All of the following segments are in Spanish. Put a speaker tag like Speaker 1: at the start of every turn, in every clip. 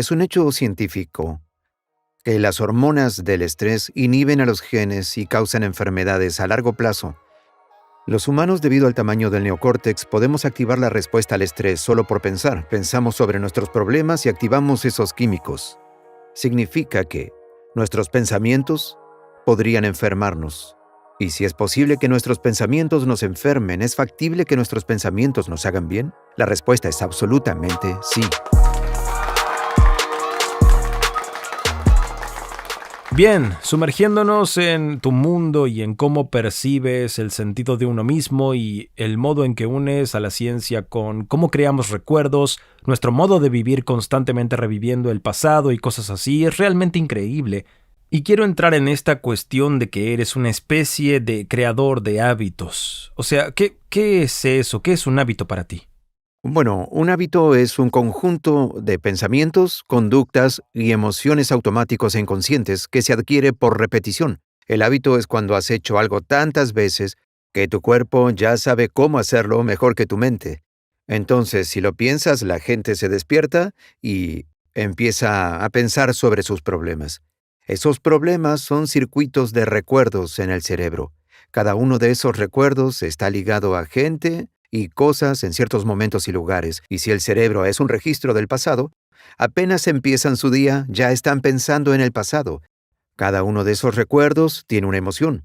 Speaker 1: Es un hecho científico que las hormonas del estrés inhiben a los genes y causan enfermedades a largo plazo. Los humanos, debido al tamaño del neocórtex, podemos activar la respuesta al estrés solo por pensar. Pensamos sobre nuestros problemas y activamos esos químicos. Significa que nuestros pensamientos podrían enfermarnos. Y si es posible que nuestros pensamientos nos enfermen, ¿es factible que nuestros pensamientos nos hagan bien? La respuesta es absolutamente sí.
Speaker 2: Bien, sumergiéndonos en tu mundo y en cómo percibes el sentido de uno mismo y el modo en que unes a la ciencia con cómo creamos recuerdos, nuestro modo de vivir constantemente reviviendo el pasado y cosas así, es realmente increíble. Y quiero entrar en esta cuestión de que eres una especie de creador de hábitos. O sea, ¿qué es eso? ¿Qué es un hábito para ti?
Speaker 1: Bueno, un hábito es un conjunto de pensamientos, conductas y emociones automáticos e inconscientes que se adquiere por repetición. El hábito es cuando has hecho algo tantas veces que tu cuerpo ya sabe cómo hacerlo mejor que tu mente. Entonces, si lo piensas, la gente se despierta y empieza a pensar sobre sus problemas. Esos problemas son circuitos de recuerdos en el cerebro. Cada uno de esos recuerdos está ligado a gente y cosas en ciertos momentos y lugares, y si el cerebro es un registro del pasado, apenas empiezan su día, ya están pensando en el pasado. Cada uno de esos recuerdos tiene una emoción.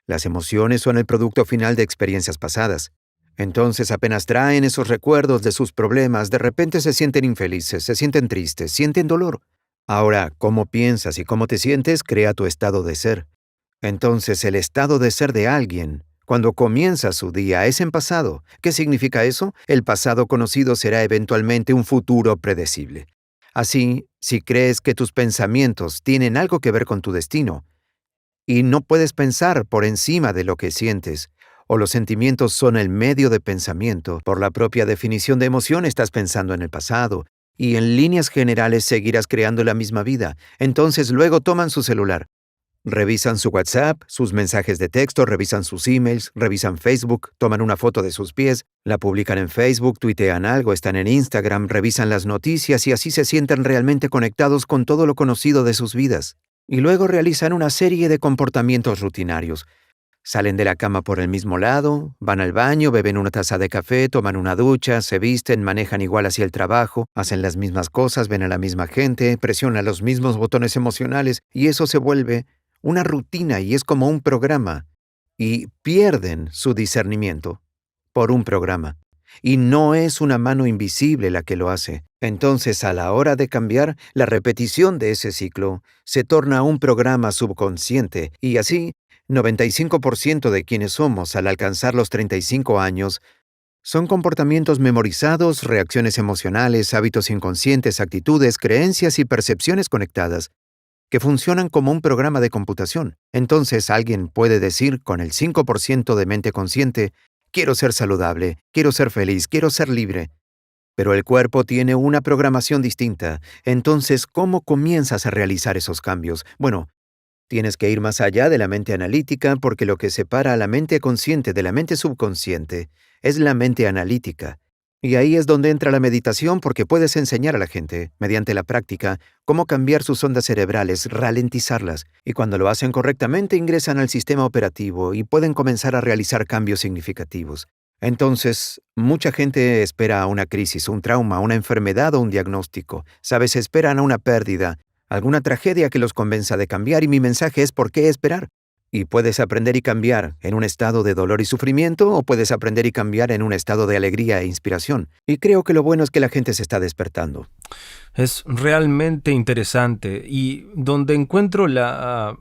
Speaker 1: Las emociones son el producto final de experiencias pasadas. Entonces, apenas traen esos recuerdos de sus problemas, de repente se sienten infelices, se sienten tristes, sienten dolor. Ahora, cómo piensas y cómo te sientes crea tu estado de ser. Entonces, el estado de ser de alguien, cuando comienza su día, es en pasado. ¿Qué significa eso? El pasado conocido será eventualmente un futuro predecible. Así, si crees que tus pensamientos tienen algo que ver con tu destino, y no puedes pensar por encima de lo que sientes, o los sentimientos son el medio de pensamiento, por la propia definición de emoción estás pensando en el pasado, y en líneas generales seguirás creando la misma vida. Entonces luego toman su celular. Revisan su WhatsApp, sus mensajes de texto, revisan sus emails, revisan Facebook, toman una foto de sus pies, la publican en Facebook, tuitean algo, están en Instagram, revisan las noticias y así se sienten realmente conectados con todo lo conocido de sus vidas. Y luego realizan una serie de comportamientos rutinarios. Salen de la cama por el mismo lado, van al baño, beben una taza de café, toman una ducha, se visten, manejan igual hacia el trabajo, hacen las mismas cosas, ven a la misma gente, presionan los mismos botones emocionales y eso se vuelve una rutina y es como un programa. Y pierden su discernimiento por un programa. Y no es una mano invisible la que lo hace. Entonces, a la hora de cambiar, la repetición de ese ciclo se torna un programa subconsciente y así 95% de quienes somos al alcanzar los 35 años son comportamientos memorizados, reacciones emocionales, hábitos inconscientes, actitudes, creencias y percepciones conectadas que funcionan como un programa de computación. Entonces alguien puede decir con el 5% de mente consciente, quiero ser saludable, quiero ser feliz, quiero ser libre. Pero el cuerpo tiene una programación distinta. Entonces, ¿cómo comienzas a realizar esos cambios? Bueno, tienes que ir más allá de la mente analítica porque lo que separa a la mente consciente de la mente subconsciente es la mente analítica. Y ahí es donde entra la meditación porque puedes enseñar a la gente, mediante la práctica, cómo cambiar sus ondas cerebrales, ralentizarlas. Y cuando lo hacen correctamente ingresan al sistema operativo y pueden comenzar a realizar cambios significativos. Entonces, mucha gente espera a una crisis, un trauma, una enfermedad o un diagnóstico. ¿Sabes? Esperan a una pérdida, alguna tragedia que los convenza de cambiar y mi mensaje es ¿por qué esperar? Y puedes aprender y cambiar en un estado de dolor y sufrimiento o puedes aprender y cambiar en un estado de alegría e inspiración. Y creo que lo bueno es que la gente se está despertando.
Speaker 2: Es realmente interesante y donde encuentro la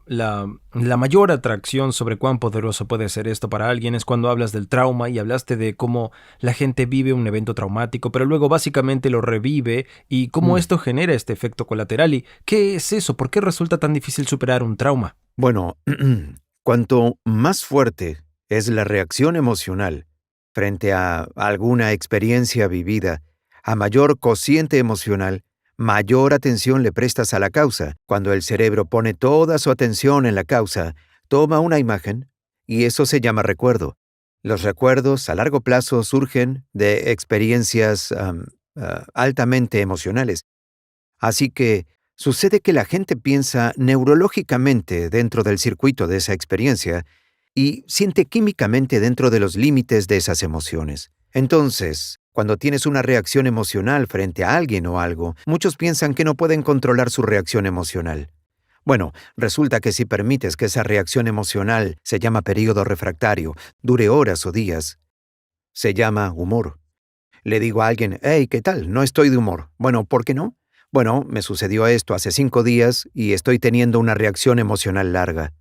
Speaker 2: mayor atracción sobre cuán poderoso puede ser esto para alguien es cuando hablas del trauma y hablaste de cómo la gente vive un evento traumático, pero luego básicamente lo revive y cómo
Speaker 1: Mm.
Speaker 2: esto genera este efecto colateral. ¿Y qué es eso? ¿Por qué resulta tan difícil superar un trauma?
Speaker 1: Bueno, cuanto más fuerte es la reacción emocional frente a alguna experiencia vivida, a mayor cociente emocional, mayor atención le prestas a la causa. Cuando el cerebro pone toda su atención en la causa, toma una imagen y eso se llama recuerdo. Los recuerdos a largo plazo surgen de experiencias altamente emocionales. Así que sucede que la gente piensa neurológicamente dentro del circuito de esa experiencia y siente químicamente dentro de los límites de esas emociones. Entonces, cuando tienes una reacción emocional frente a alguien o algo, muchos piensan que no pueden controlar su reacción emocional. Bueno, resulta que si permites que esa reacción emocional se llama período refractario, dure horas o días, se llama humor. Le digo a alguien, hey, ¿qué tal? No estoy de humor. Bueno, ¿por qué no? Bueno, me sucedió esto hace 5 días y estoy teniendo una reacción emocional larga.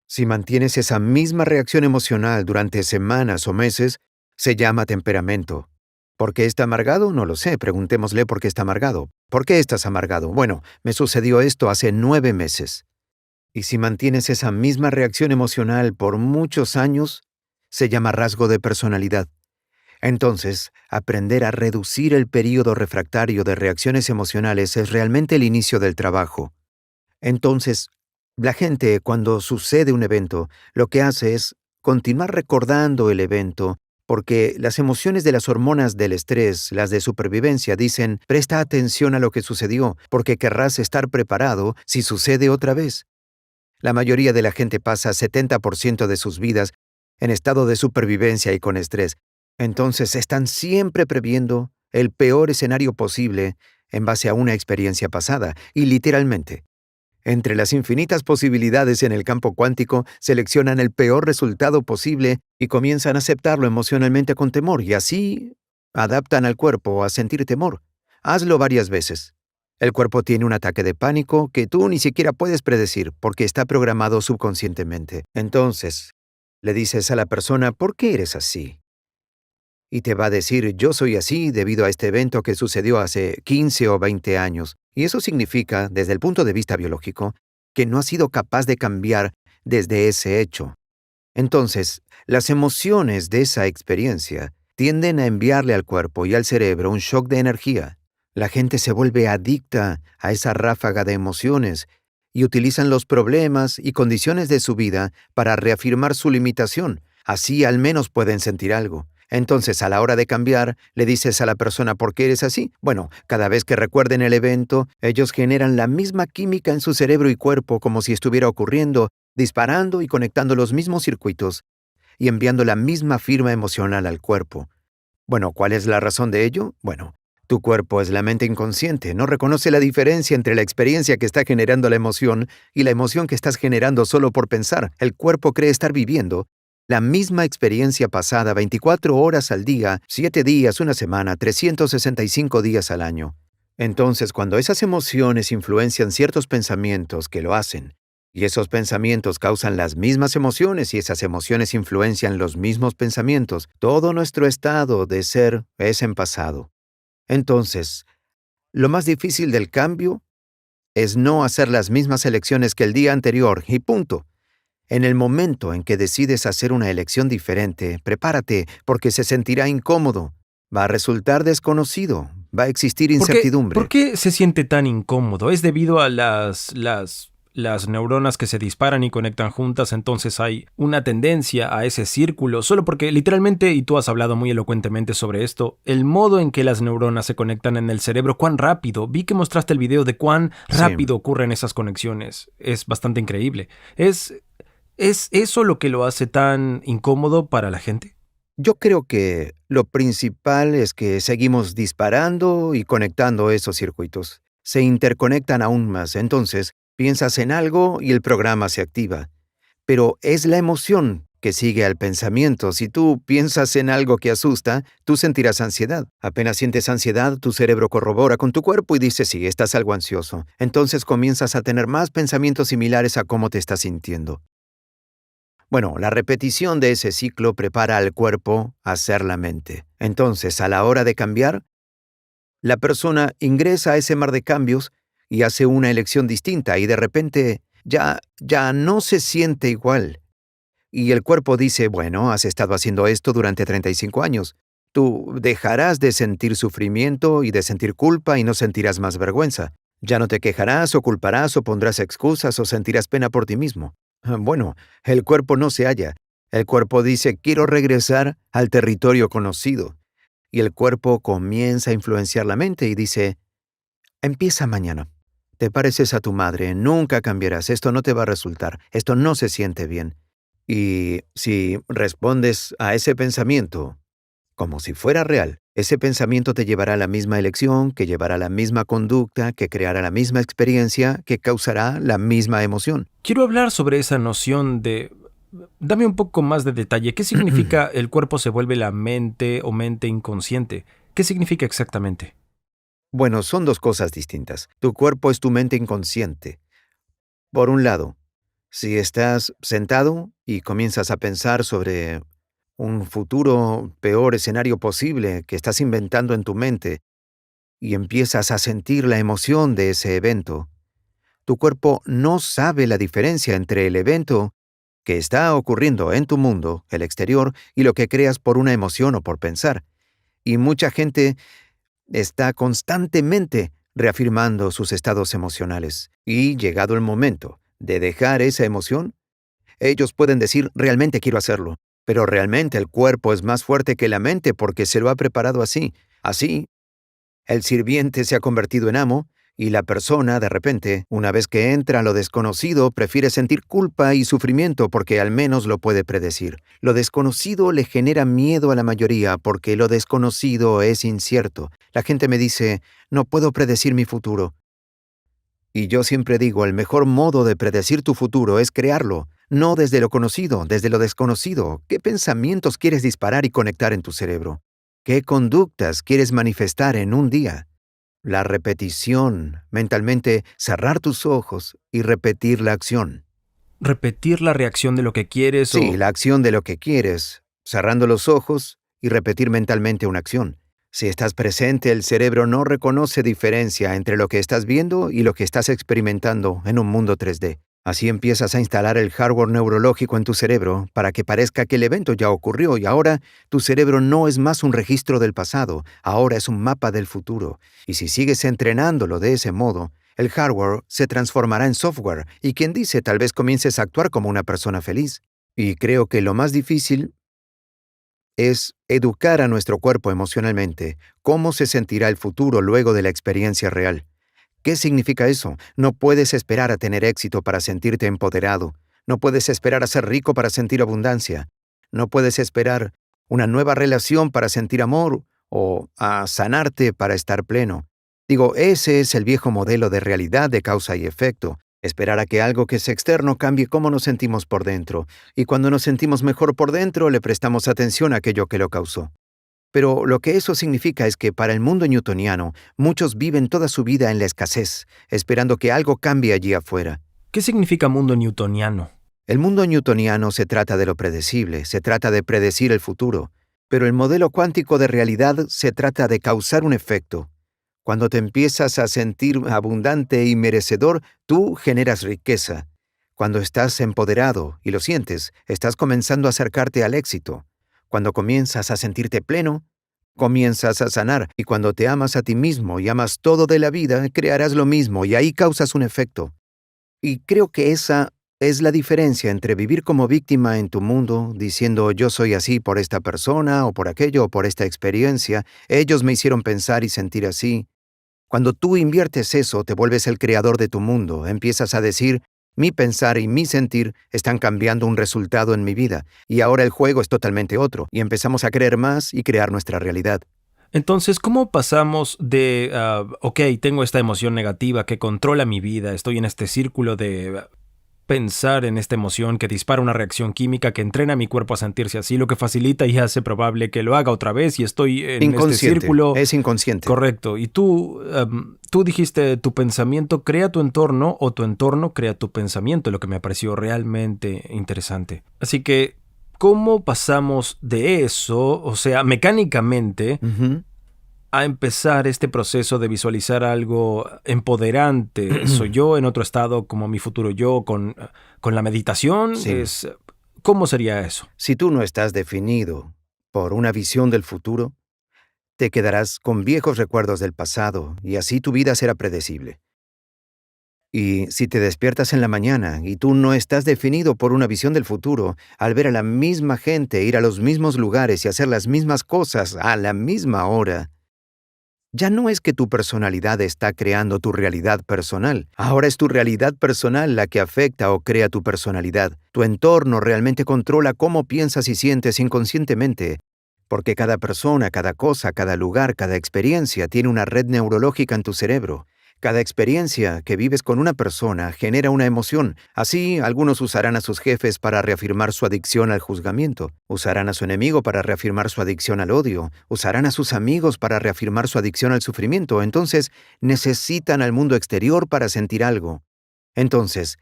Speaker 1: Si mantienes esa misma reacción emocional durante semanas o meses, se llama temperamento. ¿Por qué está amargado? No lo sé. Preguntémosle por qué está amargado. ¿Por qué estás amargado? Bueno, me sucedió esto hace 9 meses. Y si mantienes esa misma reacción emocional por muchos años, se llama rasgo de personalidad. Entonces, aprender a reducir el período refractario de reacciones emocionales es realmente el inicio del trabajo. Entonces, la gente, cuando sucede un evento, lo que hace es continuar recordando el evento, porque las emociones de las hormonas del estrés, las de supervivencia, dicen, presta atención a lo que sucedió, porque querrás estar preparado si sucede otra vez. La mayoría de la gente pasa 70% de sus vidas en estado de supervivencia y con estrés. Entonces están siempre previendo el peor escenario posible en base a una experiencia pasada, y literalmente, entre las infinitas posibilidades en el campo cuántico, seleccionan el peor resultado posible y comienzan a aceptarlo emocionalmente con temor, y así adaptan al cuerpo a sentir temor. Hazlo varias veces. El cuerpo tiene un ataque de pánico que tú ni siquiera puedes predecir porque está programado subconscientemente. Entonces, le dices a la persona, ¿por qué eres así? Y te va a decir, yo soy así debido a este evento que sucedió hace 15 o 20 años. Y eso significa, desde el punto de vista biológico, que no has sido capaz de cambiar desde ese hecho. Entonces, las emociones de esa experiencia tienden a enviarle al cuerpo y al cerebro un shock de energía. La gente se vuelve adicta a esa ráfaga de emociones y utilizan los problemas y condiciones de su vida para reafirmar su limitación. Así al menos pueden sentir algo. Entonces, a la hora de cambiar, le dices a la persona por qué eres así. Bueno, cada vez que recuerden el evento, ellos generan la misma química en su cerebro y cuerpo como si estuviera ocurriendo, disparando y conectando los mismos circuitos y enviando la misma firma emocional al cuerpo. Bueno, ¿cuál es la razón de ello? Bueno, tu cuerpo es la mente inconsciente, no reconoce la diferencia entre la experiencia que está generando la emoción y la emoción que estás generando solo por pensar. El cuerpo cree estar viviendo la misma experiencia pasada 24 horas al día, 7 días, una semana, 365 días al año. Entonces, cuando esas emociones influencian ciertos pensamientos que lo hacen, y esos pensamientos causan las mismas emociones y esas emociones influencian los mismos pensamientos, todo nuestro estado de ser es en pasado. Entonces, lo más difícil del cambio es no hacer las mismas elecciones que el día anterior y punto. En el momento en que decides hacer una elección diferente, prepárate porque se sentirá incómodo. Va a resultar desconocido. Va a existir
Speaker 2: ¿Por
Speaker 1: incertidumbre.
Speaker 2: qué se siente tan incómodo? ¿Es debido a las neuronas que se disparan y conectan juntas? Entonces hay una tendencia a ese círculo, solo porque literalmente, y tú has hablado muy elocuentemente sobre esto, el modo en que las neuronas se conectan en el cerebro, cuán rápido, vi que mostraste el video de cuán
Speaker 1: Sí.
Speaker 2: rápido ocurren esas conexiones, es bastante increíble. ¿Es eso lo que lo hace tan incómodo para la gente?
Speaker 1: Yo creo que lo principal es que seguimos disparando y conectando esos circuitos. Se interconectan aún más, entonces piensas en algo y el programa se activa. Pero es la emoción que sigue al pensamiento. Si tú piensas en algo que asusta, tú sentirás ansiedad. Apenas sientes ansiedad, tu cerebro corrobora con tu cuerpo y dice, sí, estás algo ansioso. Entonces comienzas a tener más pensamientos similares a cómo te estás sintiendo. Bueno, la repetición de ese ciclo prepara al cuerpo a hacer la mente. Entonces, a la hora de cambiar, la persona ingresa a ese mar de cambios y hace una elección distinta y de repente ya no se siente igual. Y el cuerpo dice, bueno, has estado haciendo esto durante 35 años. Tú dejarás de sentir sufrimiento y de sentir culpa y no sentirás más vergüenza. Ya no te quejarás o culparás o pondrás excusas o sentirás pena por ti mismo. Bueno, el cuerpo no se halla. El cuerpo dice, quiero regresar al territorio conocido. Y el cuerpo comienza a influenciar la mente y dice, Empieza mañana. Te pareces a tu madre, nunca cambiarás, esto no te va a resultar, esto no se siente bien. Y si respondes a ese pensamiento como si fuera real, ese pensamiento te llevará a la misma elección, que llevará a la misma conducta, que creará la misma experiencia, que causará la misma emoción.
Speaker 2: Quiero hablar sobre esa noción de... Dame un poco más de detalle. ¿Qué significa el cuerpo se vuelve la mente o mente inconsciente? ¿Qué significa exactamente?
Speaker 1: Bueno, son dos cosas distintas. Tu cuerpo es tu mente inconsciente. Por un lado, si estás sentado y comienzas a pensar sobre un futuro peor escenario posible que estás inventando en tu mente y empiezas a sentir la emoción de ese evento, tu cuerpo no sabe la diferencia entre el evento que está ocurriendo en tu mundo, el exterior, y lo que creas por una emoción o por pensar. Y mucha gente está constantemente reafirmando sus estados emocionales. Y llegado el momento de dejar esa emoción, ellos pueden decir, realmente quiero hacerlo, pero realmente el cuerpo es más fuerte que la mente porque se lo ha preparado así. Así, el sirviente se ha convertido en amo y la persona, de repente, una vez que entra a lo desconocido, prefiere sentir culpa y sufrimiento porque al menos lo puede predecir. Lo desconocido le genera miedo a la mayoría porque lo desconocido es incierto. La gente me dice, no puedo predecir mi futuro. Y yo siempre digo, el mejor modo de predecir tu futuro es crearlo, no desde lo conocido, desde lo desconocido. ¿Qué pensamientos quieres disparar y conectar en tu cerebro? ¿Qué conductas quieres manifestar en un día? La repetición, mentalmente cerrar tus ojos y repetir la acción.
Speaker 2: ¿Repetir la reacción de lo que quieres
Speaker 1: Sí,
Speaker 2: o...
Speaker 1: la acción de lo que quieres, cerrando los ojos y repetir mentalmente una acción. Si estás presente, el cerebro no reconoce diferencia entre lo que estás viendo y lo que estás experimentando en un mundo 3D. Así empiezas a instalar el hardware neurológico en tu cerebro para que parezca que el evento ya ocurrió y ahora tu cerebro no es más un registro del pasado, ahora es un mapa del futuro. Y si sigues entrenándolo de ese modo, el hardware se transformará en software y quien dice tal vez comiences a actuar como una persona feliz. Y creo que lo más difícil es educar a nuestro cuerpo emocionalmente, cómo se sentirá el futuro luego de la experiencia real. ¿Qué significa eso? No puedes esperar a tener éxito para sentirte empoderado. No puedes esperar a ser rico para sentir abundancia. No puedes esperar una nueva relación para sentir amor o a sanarte para estar pleno. Digo, ese es el viejo modelo de realidad de causa y efecto. Esperar a que algo que es externo cambie cómo nos sentimos por dentro. Y cuando nos sentimos mejor por dentro, le prestamos atención a aquello que lo causó. Pero lo que eso significa es que para el mundo newtoniano, muchos viven toda su vida en la escasez, esperando que algo cambie allí afuera.
Speaker 2: ¿Qué significa mundo newtoniano?
Speaker 1: El mundo newtoniano se trata de lo predecible, se trata de predecir el futuro, pero el modelo cuántico de realidad se trata de causar un efecto. Cuando te empiezas a sentir abundante y merecedor, tú generas riqueza. Cuando estás empoderado y lo sientes, estás comenzando a acercarte al éxito. Cuando comienzas a sentirte pleno, comienzas a sanar, y cuando te amas a ti mismo y amas todo de la vida, crearás lo mismo y ahí causas un efecto. Y creo que esa es la diferencia entre vivir como víctima en tu mundo, diciendo yo soy así por esta persona o por aquello o por esta experiencia, ellos me hicieron pensar y sentir así. Cuando tú inviertes eso, te vuelves el creador de tu mundo, empiezas a decir, mi pensar y mi sentir están cambiando un resultado en mi vida, y ahora el juego es totalmente otro, y empezamos a creer más y crear nuestra realidad.
Speaker 2: Entonces, ¿cómo pasamos de, ok, tengo esta emoción negativa que controla mi vida, estoy en este círculo de pensar en esta emoción que dispara una reacción química que entrena a mi cuerpo a sentirse así, lo que facilita y hace probable que lo haga otra vez y estoy en este
Speaker 1: Inconsciente,
Speaker 2: círculo?
Speaker 1: es inconsciente.
Speaker 2: Correcto. Y tú dijiste, tu pensamiento crea tu entorno o tu entorno crea tu pensamiento, lo que me pareció realmente interesante. Así que, ¿cómo pasamos de eso, o sea, mecánicamente,
Speaker 1: Ujú.
Speaker 2: a empezar este proceso de visualizar algo empoderante? ¿Soy yo en otro estado como mi futuro yo con la meditación?
Speaker 1: Sí.
Speaker 2: ¿Cómo sería eso?
Speaker 1: Si tú no estás definido por una visión del futuro, te quedarás con viejos recuerdos del pasado y así tu vida será predecible. Y si te despiertas en la mañana y tú no estás definido por una visión del futuro, al ver a la misma gente ir a los mismos lugares y hacer las mismas cosas a la misma hora, Ya no es que tu personalidad está creando tu realidad personal. Ahora es tu realidad personal la que afecta o crea tu personalidad. Tu entorno realmente controla cómo piensas y sientes inconscientemente. Porque cada persona, cada cosa, cada lugar, cada experiencia tiene una red neurológica en tu cerebro. Cada experiencia que vives con una persona genera una emoción. Así, algunos usarán a sus jefes para reafirmar su adicción al juzgamiento. Usarán a su enemigo para reafirmar su adicción al odio. Usarán a sus amigos para reafirmar su adicción al sufrimiento. Entonces, necesitan al mundo exterior para sentir algo. Entonces,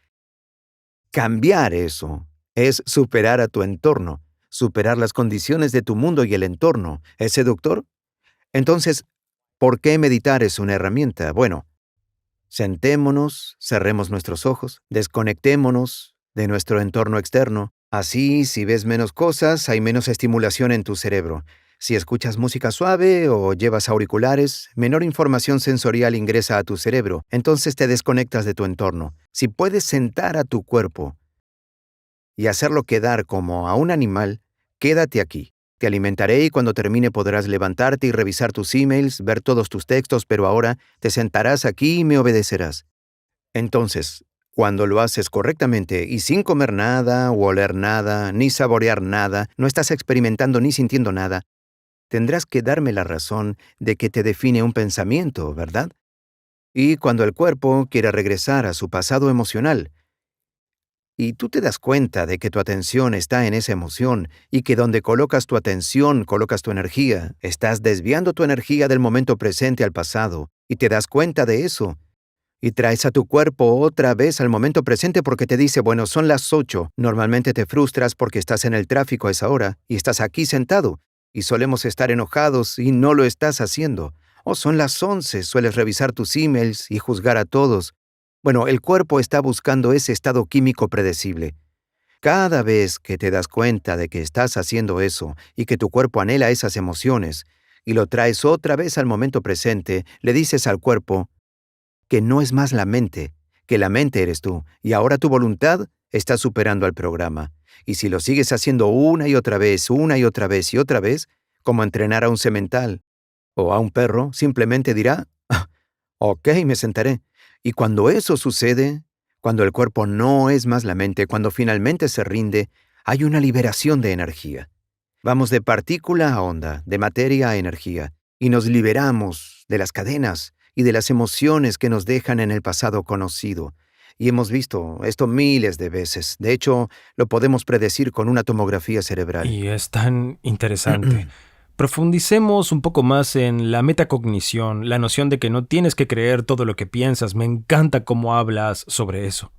Speaker 1: cambiar eso es superar a tu entorno, superar las condiciones de tu mundo y el entorno. ¿Es seductor? Entonces, ¿por qué meditar es una herramienta? Bueno, sentémonos, cerremos nuestros ojos, desconectémonos de nuestro entorno externo. Así, si ves menos cosas, hay menos estimulación en tu cerebro. Si escuchas música suave o llevas auriculares, menor información sensorial ingresa a tu cerebro, entonces te desconectas de tu entorno. Si puedes sentar a tu cuerpo y hacerlo quedar como a un animal, quédate aquí. Te alimentaré y cuando termine podrás levantarte y revisar tus emails, ver todos tus textos, pero ahora te sentarás aquí y me obedecerás. Entonces, cuando lo haces correctamente y sin comer nada, o oler nada, ni saborear nada, no estás experimentando ni sintiendo nada, tendrás que darme la razón de que te define un pensamiento, ¿verdad? Y cuando el cuerpo quiere regresar a su pasado emocional, y tú te das cuenta de que tu atención está en esa emoción y que donde colocas tu atención, colocas tu energía, estás desviando tu energía del momento presente al pasado, y te das cuenta de eso, y traes a tu cuerpo otra vez al momento presente porque te dice, bueno, son las 8. Normalmente te frustras porque estás en el tráfico a esa hora y estás aquí sentado, y solemos estar enojados y no lo estás haciendo. O son las 11, sueles revisar tus emails y juzgar a todos. Bueno, el cuerpo está buscando ese estado químico predecible. Cada vez que te das cuenta de que estás haciendo eso y que tu cuerpo anhela esas emociones, y lo traes otra vez al momento presente, le dices al cuerpo que no es más la mente, que la mente eres tú, y ahora tu voluntad está superando al programa. Y si lo sigues haciendo una y otra vez, una y otra vez y otra vez, como entrenar a un semental o a un perro, simplemente dirá, ok, me sentaré. Y cuando eso sucede, cuando el cuerpo no es más la mente, cuando finalmente se rinde, hay una liberación de energía. Vamos de partícula a onda, de materia a energía, y nos liberamos de las cadenas y de las emociones que nos dejan en el pasado conocido. Y hemos visto esto miles de veces. De hecho, lo podemos predecir con una tomografía cerebral.
Speaker 2: Y es tan interesante. Profundicemos un poco más en la metacognición, la noción de que no tienes que creer todo lo que piensas. Me encanta cómo hablas sobre eso.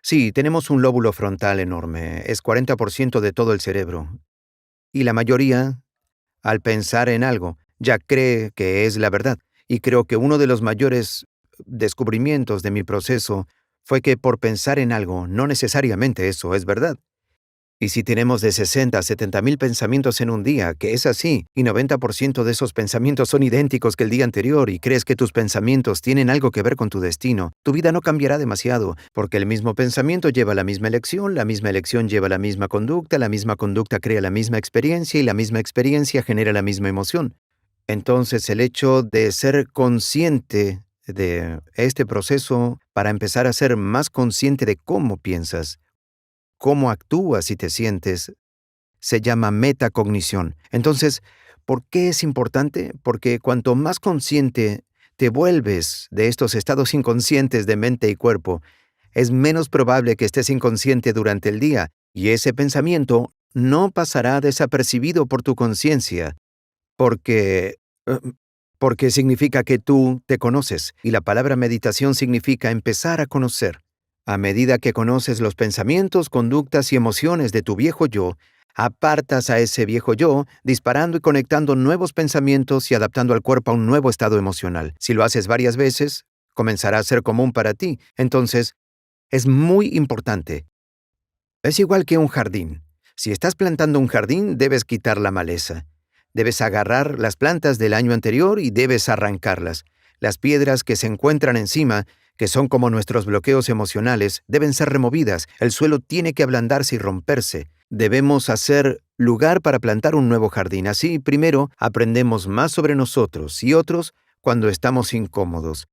Speaker 1: Sí, tenemos un lóbulo frontal enorme. Es 40% de todo el cerebro. Y la mayoría, al pensar en algo, ya cree que es la verdad. Y creo que uno de los mayores descubrimientos de mi proceso fue que por pensar en algo, no necesariamente eso es verdad. Y si tenemos de 60 a 70 mil pensamientos en un día, que es así, y 90% de esos pensamientos son idénticos que el día anterior, y crees que tus pensamientos tienen algo que ver con tu destino, tu vida no cambiará demasiado, porque el mismo pensamiento lleva a la misma elección lleva a la misma conducta crea la misma experiencia, y la misma experiencia genera la misma emoción. Entonces, el hecho de ser consciente de este proceso para empezar a ser más consciente de cómo piensas, cómo actúas y te sientes, se llama metacognición. Entonces, ¿por qué es importante? Porque cuanto más consciente te vuelves de estos estados inconscientes de mente y cuerpo, es menos probable que estés inconsciente durante el día, y ese pensamiento no pasará desapercibido por tu conciencia, porque... eh, porque significa que tú te conoces, y la palabra meditación significa empezar a conocer. A medida que conoces los pensamientos, conductas y emociones de tu viejo yo, apartas a ese viejo yo, disparando y conectando nuevos pensamientos y adaptando al cuerpo a un nuevo estado emocional. Si lo haces varias veces, comenzará a ser común para ti. Entonces, es muy importante. Es igual que un jardín. Si estás plantando un jardín, debes quitar la maleza. Debes agarrar las plantas del año anterior y debes arrancarlas. Las piedras que se encuentran encima, que son como nuestros bloqueos emocionales, deben ser removidas. El suelo tiene que ablandarse y romperse. Debemos hacer lugar para plantar un nuevo jardín. Así, primero, aprendemos más sobre nosotros y otros cuando estamos incómodos.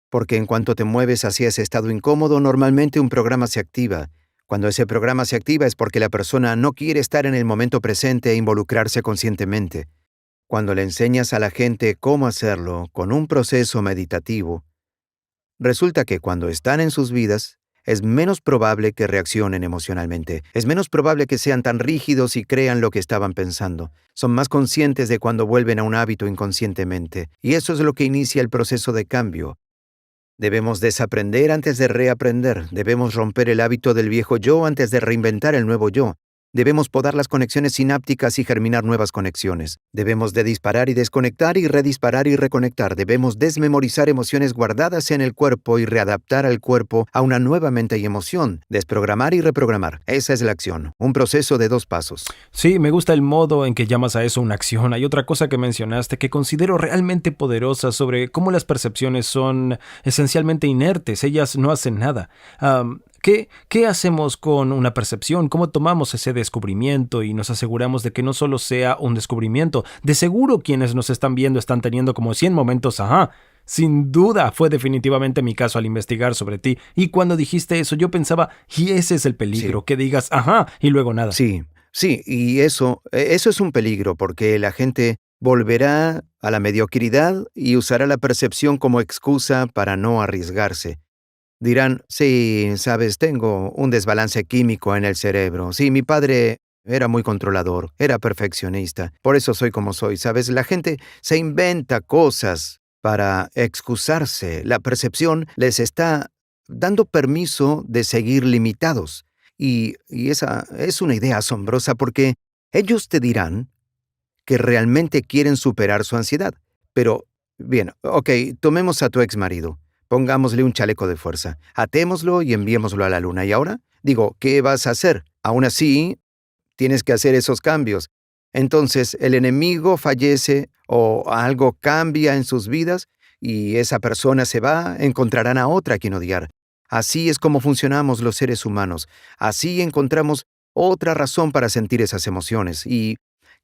Speaker 1: Porque en cuanto te mueves hacia ese estado incómodo, normalmente un programa se activa. Cuando ese programa se activa es porque la persona no quiere estar en el momento presente e involucrarse conscientemente. Cuando le enseñas a la gente cómo hacerlo con un proceso meditativo, resulta que cuando están en sus vidas, es menos probable que reaccionen emocionalmente. Es menos probable que sean tan rígidos y crean lo que estaban pensando. Son más conscientes de cuando vuelven a un hábito inconscientemente. Y eso es lo que inicia el proceso de cambio. Debemos desaprender antes de reaprender. Debemos romper el hábito del viejo yo antes de reinventar el nuevo yo. Debemos podar las conexiones sinápticas y germinar nuevas conexiones. Debemos de disparar y desconectar y redisparar y reconectar. Debemos desmemorizar emociones guardadas en el cuerpo y readaptar al cuerpo a una nueva mente y emoción. Desprogramar y reprogramar. Esa es la acción. Un proceso de 2 pasos.
Speaker 2: Sí, me gusta el modo en que llamas a eso una acción. Hay otra cosa que mencionaste que considero realmente poderosa sobre cómo las percepciones son esencialmente inertes. Ellas no hacen nada. ¿Qué hacemos con una percepción? ¿Cómo tomamos ese descubrimiento y nos aseguramos de que no solo sea un descubrimiento? De seguro quienes nos están viendo están teniendo como 100 momentos, ajá. Sin duda fue definitivamente mi caso al investigar sobre ti. Y cuando dijiste eso yo pensaba, y ese es el peligro,
Speaker 1: Sí.
Speaker 2: que digas, ajá, y luego nada.
Speaker 1: Sí, y eso es un peligro porque la gente volverá a la mediocridad y usará la percepción como excusa para no arriesgarse. Dirán, sí, sabes, tengo un desbalance químico en el cerebro. Sí, mi padre era muy controlador, era perfeccionista. Por eso soy como soy, ¿sabes? La gente se inventa cosas para excusarse. La percepción les está dando permiso de seguir limitados. Y esa es una idea asombrosa porque ellos te dirán que realmente quieren superar su ansiedad. Pero, bien, ok, tomemos a tu ex marido. Pongámosle un chaleco de fuerza, atémoslo y enviémoslo a la luna. ¿Y ahora? Digo, ¿qué vas a hacer? Aún así, tienes que hacer esos cambios. Entonces, el enemigo fallece o algo cambia en sus vidas y esa persona se va, encontrarán a otra a quien odiar. Así es como funcionamos los seres humanos. Así encontramos otra razón para sentir esas emociones. Y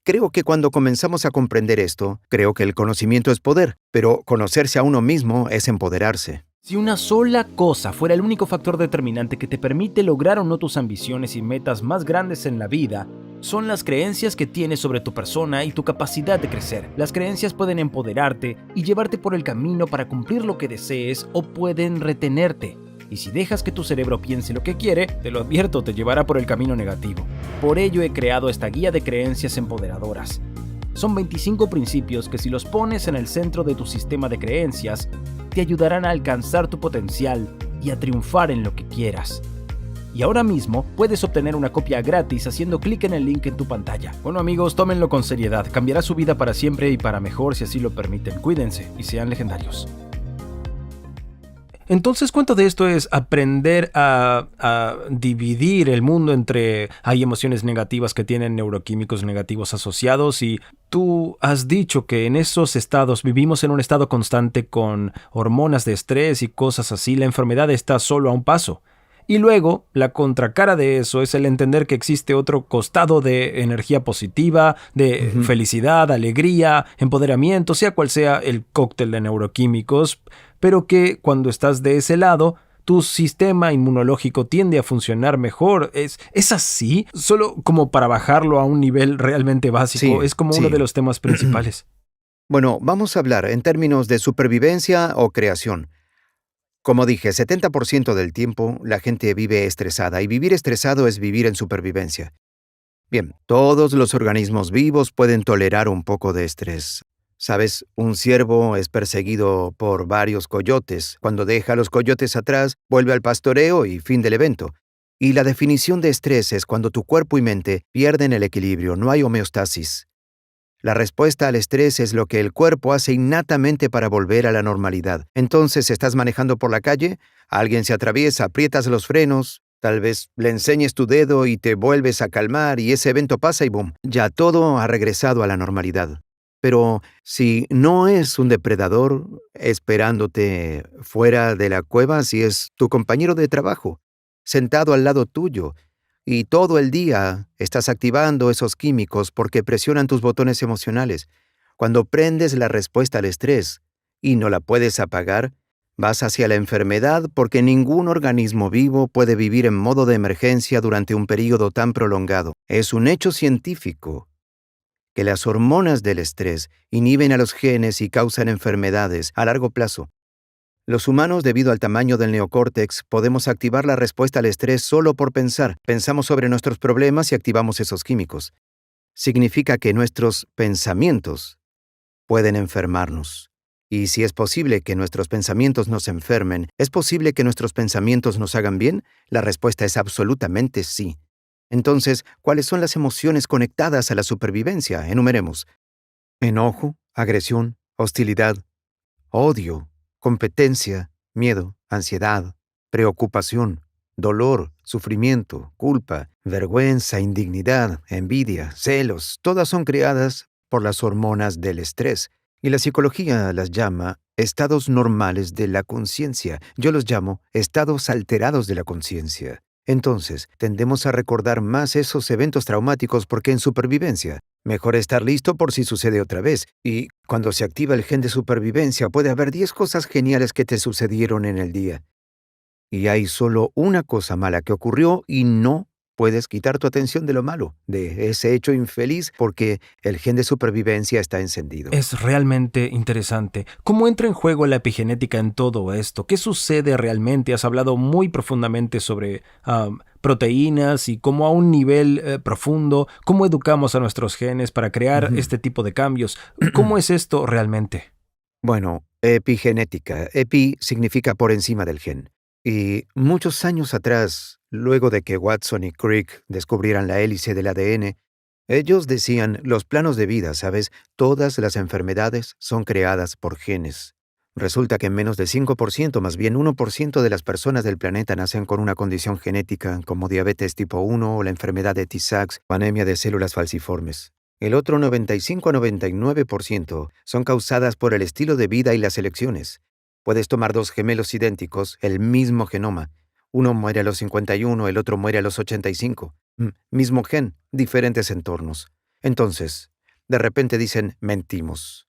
Speaker 1: creo que cuando comenzamos a comprender esto, creo que el conocimiento es poder, pero conocerse a uno mismo es empoderarse.
Speaker 3: Si una sola cosa fuera el único factor determinante que te permite lograr o no tus ambiciones y metas más grandes en la vida, son las creencias que tienes sobre tu persona y tu capacidad de crecer. Las creencias pueden empoderarte y llevarte por el camino para cumplir lo que desees o pueden retenerte. Y si dejas que tu cerebro piense lo que quiere, te lo advierto, te llevará por el camino negativo. Por ello he creado esta guía de creencias empoderadoras. Son 25 principios que si los pones en el centro de tu sistema de creencias, te ayudarán a alcanzar tu potencial y a triunfar en lo que quieras. Y ahora mismo puedes obtener una copia gratis haciendo clic en el link en tu pantalla. Bueno amigos, tómenlo con seriedad, cambiará su vida para siempre y para mejor si así lo permiten. Cuídense y sean legendarios.
Speaker 2: Entonces, ¿cuánto de esto es aprender a dividir el mundo entre hay emociones negativas que tienen neuroquímicos negativos asociados? Y tú has dicho que en esos estados vivimos en un estado constante con hormonas de estrés y cosas así. La enfermedad está solo a un paso. Y luego, la contracara de eso es el entender que existe otro costado de energía positiva, de felicidad, alegría, empoderamiento, sea cual sea el cóctel de neuroquímicos, pero que cuando estás de ese lado, tu sistema inmunológico tiende a funcionar mejor. ¿Es así? Solo como para bajarlo a un nivel realmente básico, es como uno de los temas principales.
Speaker 1: Bueno, vamos a hablar en términos de supervivencia o creación. Como dije, 70% del tiempo la gente vive estresada y vivir estresado es vivir en supervivencia. Bien, todos los organismos vivos pueden tolerar un poco de estrés. Sabes, un ciervo es perseguido por varios coyotes. Cuando deja a los coyotes atrás, vuelve al pastoreo y fin del evento. Y la definición de estrés es cuando tu cuerpo y mente pierden el equilibrio, no hay homeostasis. La respuesta al estrés es lo que el cuerpo hace innatamente para volver a la normalidad. Entonces, estás manejando por la calle, alguien se atraviesa, aprietas los frenos, tal vez le enseñes tu dedo y te vuelves a calmar y ese evento pasa y ¡boom! Ya todo ha regresado a la normalidad. Pero si no es un depredador esperándote fuera de la cueva, si es tu compañero de trabajo, sentado al lado tuyo, y todo el día estás activando esos químicos porque presionan tus botones emocionales. Cuando prendes la respuesta al estrés y no la puedes apagar, vas hacia la enfermedad porque ningún organismo vivo puede vivir en modo de emergencia durante un período tan prolongado. Es un hecho científico que las hormonas del estrés inhiben a los genes y causan enfermedades a largo plazo. Los humanos, debido al tamaño del neocórtex, podemos activar la respuesta al estrés solo por pensar. Pensamos sobre nuestros problemas y activamos esos químicos. Significa que nuestros pensamientos pueden enfermarnos. Y si es posible que nuestros pensamientos nos enfermen, ¿es posible que nuestros pensamientos nos hagan bien? La respuesta es absolutamente sí. Entonces, ¿cuáles son las emociones conectadas a la supervivencia? Enumeremos: enojo, agresión, hostilidad, odio, competencia, miedo, ansiedad, preocupación, dolor, sufrimiento, culpa, vergüenza, indignidad, envidia, celos. Todas son creadas por las hormonas del estrés. Y la psicología las llama estados normales de la conciencia. Yo los llamo estados alterados de la conciencia. Entonces, tendemos a recordar más esos eventos traumáticos porque en supervivencia, mejor estar listo por si sucede otra vez. Y cuando se activa el gen de supervivencia, puede haber 10 cosas geniales que te sucedieron en el día. Y hay solo una cosa mala que ocurrió y no puedes quitar tu atención de lo malo, de ese hecho infeliz, porque el gen de supervivencia está encendido.
Speaker 2: Es realmente interesante. ¿Cómo entra en juego la epigenética en todo esto? ¿Qué sucede realmente? Has hablado muy profundamente sobre proteínas y cómo a un nivel profundo, cómo educamos a nuestros genes para crear este tipo de cambios. ¿Cómo es esto realmente?
Speaker 1: Bueno, epigenética. Epi significa por encima del gen. Y muchos años atrás, luego de que Watson y Crick descubrieran la hélice del ADN, ellos decían, los planos de vida, ¿sabes? Todas las enfermedades son creadas por genes. Resulta que menos de 5%, más bien 1% de las personas del planeta nacen con una condición genética como diabetes tipo 1 o la enfermedad de Tay-Sachs o anemia de células falciformes. El otro 95 a 99% son causadas por el estilo de vida y las elecciones. Puedes tomar dos gemelos idénticos, el mismo genoma. Uno muere a los 51, el otro muere a los 85. Mismo gen, diferentes entornos. Entonces, de repente dicen, mentimos.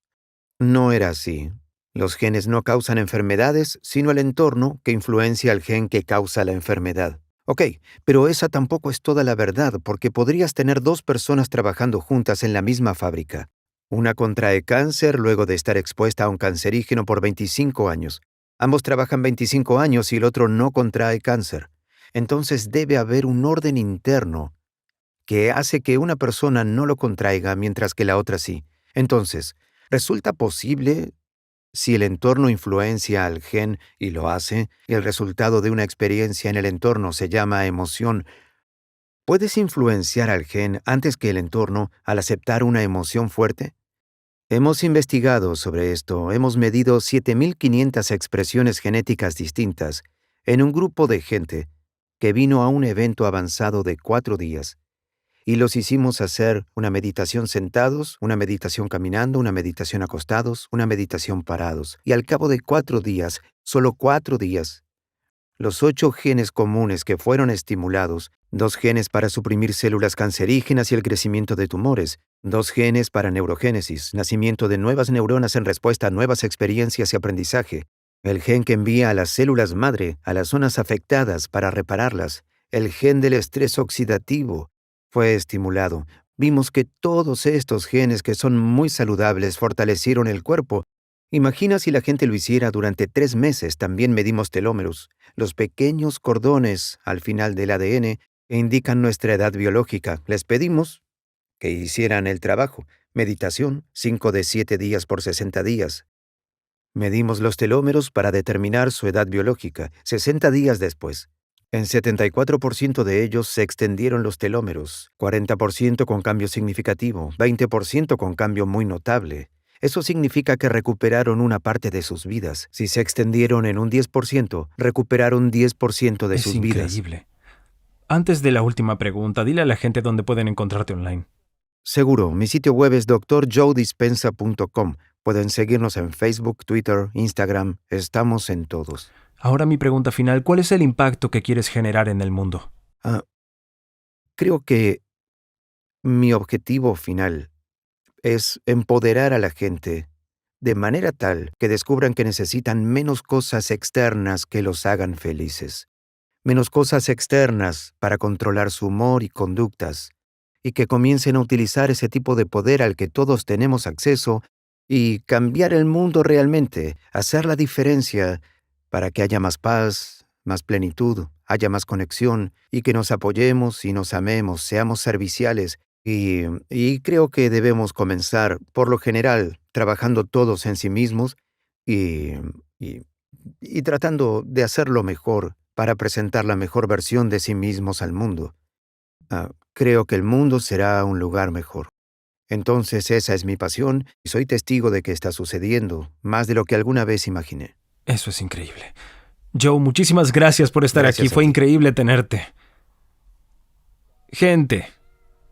Speaker 1: No era así. Los genes no causan enfermedades, sino el entorno que influencia al gen que causa la enfermedad. Ok, pero esa tampoco es toda la verdad, porque podrías tener dos personas trabajando juntas en la misma fábrica. Una contrae cáncer luego de estar expuesta a un cancerígeno por 25 años. Ambos trabajan 25 años y el otro no contrae cáncer. Entonces debe haber un orden interno que hace que una persona no lo contraiga mientras que la otra sí. Entonces, ¿resulta posible, si el entorno influencia al gen y lo hace, y el resultado de una experiencia en el entorno se llama emoción, puedes influenciar al gen antes que el entorno al aceptar una emoción fuerte? Hemos investigado sobre esto, hemos medido 7.500 expresiones genéticas distintas en un grupo de gente que vino a un evento avanzado de 4 días. Y los hicimos hacer una meditación sentados, una meditación caminando, una meditación acostados, una meditación parados. Y al cabo de 4 días, solo 4 días, los 8 genes comunes que fueron estimulados, 2 genes para suprimir células cancerígenas y el crecimiento de tumores, 2 genes para neurogénesis, nacimiento de nuevas neuronas en respuesta a nuevas experiencias y aprendizaje, el gen que envía a las células madre a las zonas afectadas para repararlas, el gen del estrés oxidativo, fue estimulado. Vimos que todos estos genes que son muy saludables fortalecieron el cuerpo. Imagina si la gente lo hiciera durante 3 meses. También medimos telómeros, los pequeños cordones al final del ADN que indican nuestra edad biológica. Les pedimos que hicieran el trabajo. Meditación, 5 de 7 días por 60 días. Medimos los telómeros para determinar su edad biológica, 60 días después. En 74% de ellos se extendieron los telómeros, 40% con cambio significativo, 20% con cambio muy notable. Eso significa que recuperaron una parte de sus vidas. Si se extendieron en un 10%, recuperaron 10% de sus vidas.
Speaker 2: Es increíble. Antes de la última pregunta, dile a la gente dónde pueden encontrarte online.
Speaker 1: Seguro, mi sitio web es drjoedispensa.com. Pueden seguirnos en Facebook, Twitter, Instagram. Estamos en todos.
Speaker 2: Ahora mi pregunta final, ¿cuál es el impacto que quieres generar en el mundo?
Speaker 1: Creo que mi objetivo final es empoderar a la gente de manera tal que descubran que necesitan menos cosas externas que los hagan felices. Menos cosas externas para controlar su humor y conductas, y que comiencen a utilizar ese tipo de poder al que todos tenemos acceso y cambiar el mundo realmente, hacer la diferencia para que haya más paz, más plenitud, haya más conexión y que nos apoyemos y nos amemos, seamos serviciales. Y creo que debemos comenzar, por lo general, trabajando todos en sí mismos y, y, y tratando de hacerlo mejor para presentar la mejor versión de sí mismos al mundo. Creo que el mundo será un lugar mejor. Entonces esa es mi pasión y soy testigo de que está sucediendo, más de lo que alguna vez imaginé.
Speaker 2: Eso es increíble. Joe, muchísimas gracias por estar
Speaker 1: Gracias
Speaker 2: aquí.
Speaker 1: a
Speaker 2: Fue
Speaker 1: ti.
Speaker 2: increíble tenerte. Gente,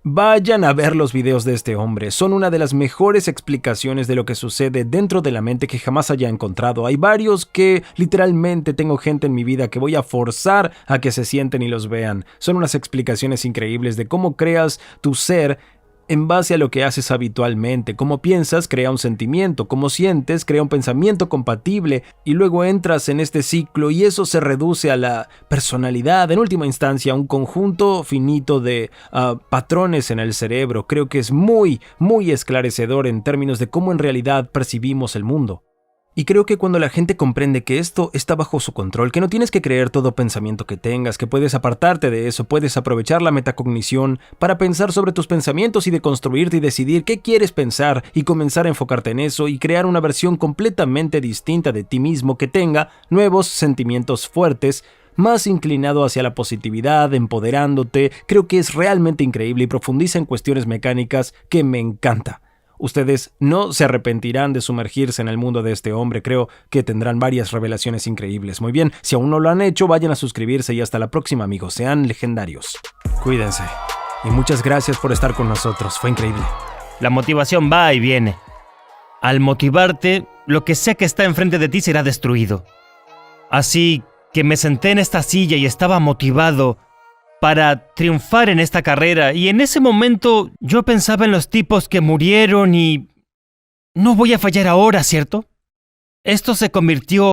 Speaker 2: vayan a ver los videos de este hombre. Son una de las mejores explicaciones de lo que sucede dentro de la mente que jamás haya encontrado. Hay varios que literalmente tengo gente en mi vida que voy a forzar a que se sienten y los vean. Son unas explicaciones increíbles de cómo creas tu ser en base a lo que haces habitualmente. Cómo piensas crea un sentimiento, cómo sientes crea un pensamiento compatible y luego entras en este ciclo y eso se reduce a la personalidad, en última instancia, a un conjunto finito de patrones en el cerebro. Creo que es muy, muy esclarecedor en términos de cómo en realidad percibimos el mundo. Y creo que cuando la gente comprende que esto está bajo su control, que no tienes que creer todo pensamiento que tengas, que puedes apartarte de eso, puedes aprovechar la metacognición para pensar sobre tus pensamientos y deconstruirte y decidir qué quieres pensar y comenzar a enfocarte en eso y crear una versión completamente distinta de ti mismo que tenga nuevos sentimientos fuertes, más inclinado hacia la positividad, empoderándote. Creo que es realmente increíble y profundiza en cuestiones mecánicas que me encanta. Ustedes no se arrepentirán de sumergirse en el mundo de este hombre. Creo que tendrán varias revelaciones increíbles. Muy bien, si aún no lo han hecho, vayan a suscribirse y hasta la próxima, amigos. Sean legendarios. Cuídense. Y muchas gracias por estar con nosotros. Fue increíble.
Speaker 4: La motivación va y viene. Al motivarte, lo que sea que está enfrente de ti será destruido. Así que me senté en esta silla y estaba motivado para triunfar en esta carrera, y en ese momento yo pensaba en los tipos que murieron y no voy a fallar ahora, ¿cierto? Esto se convirtió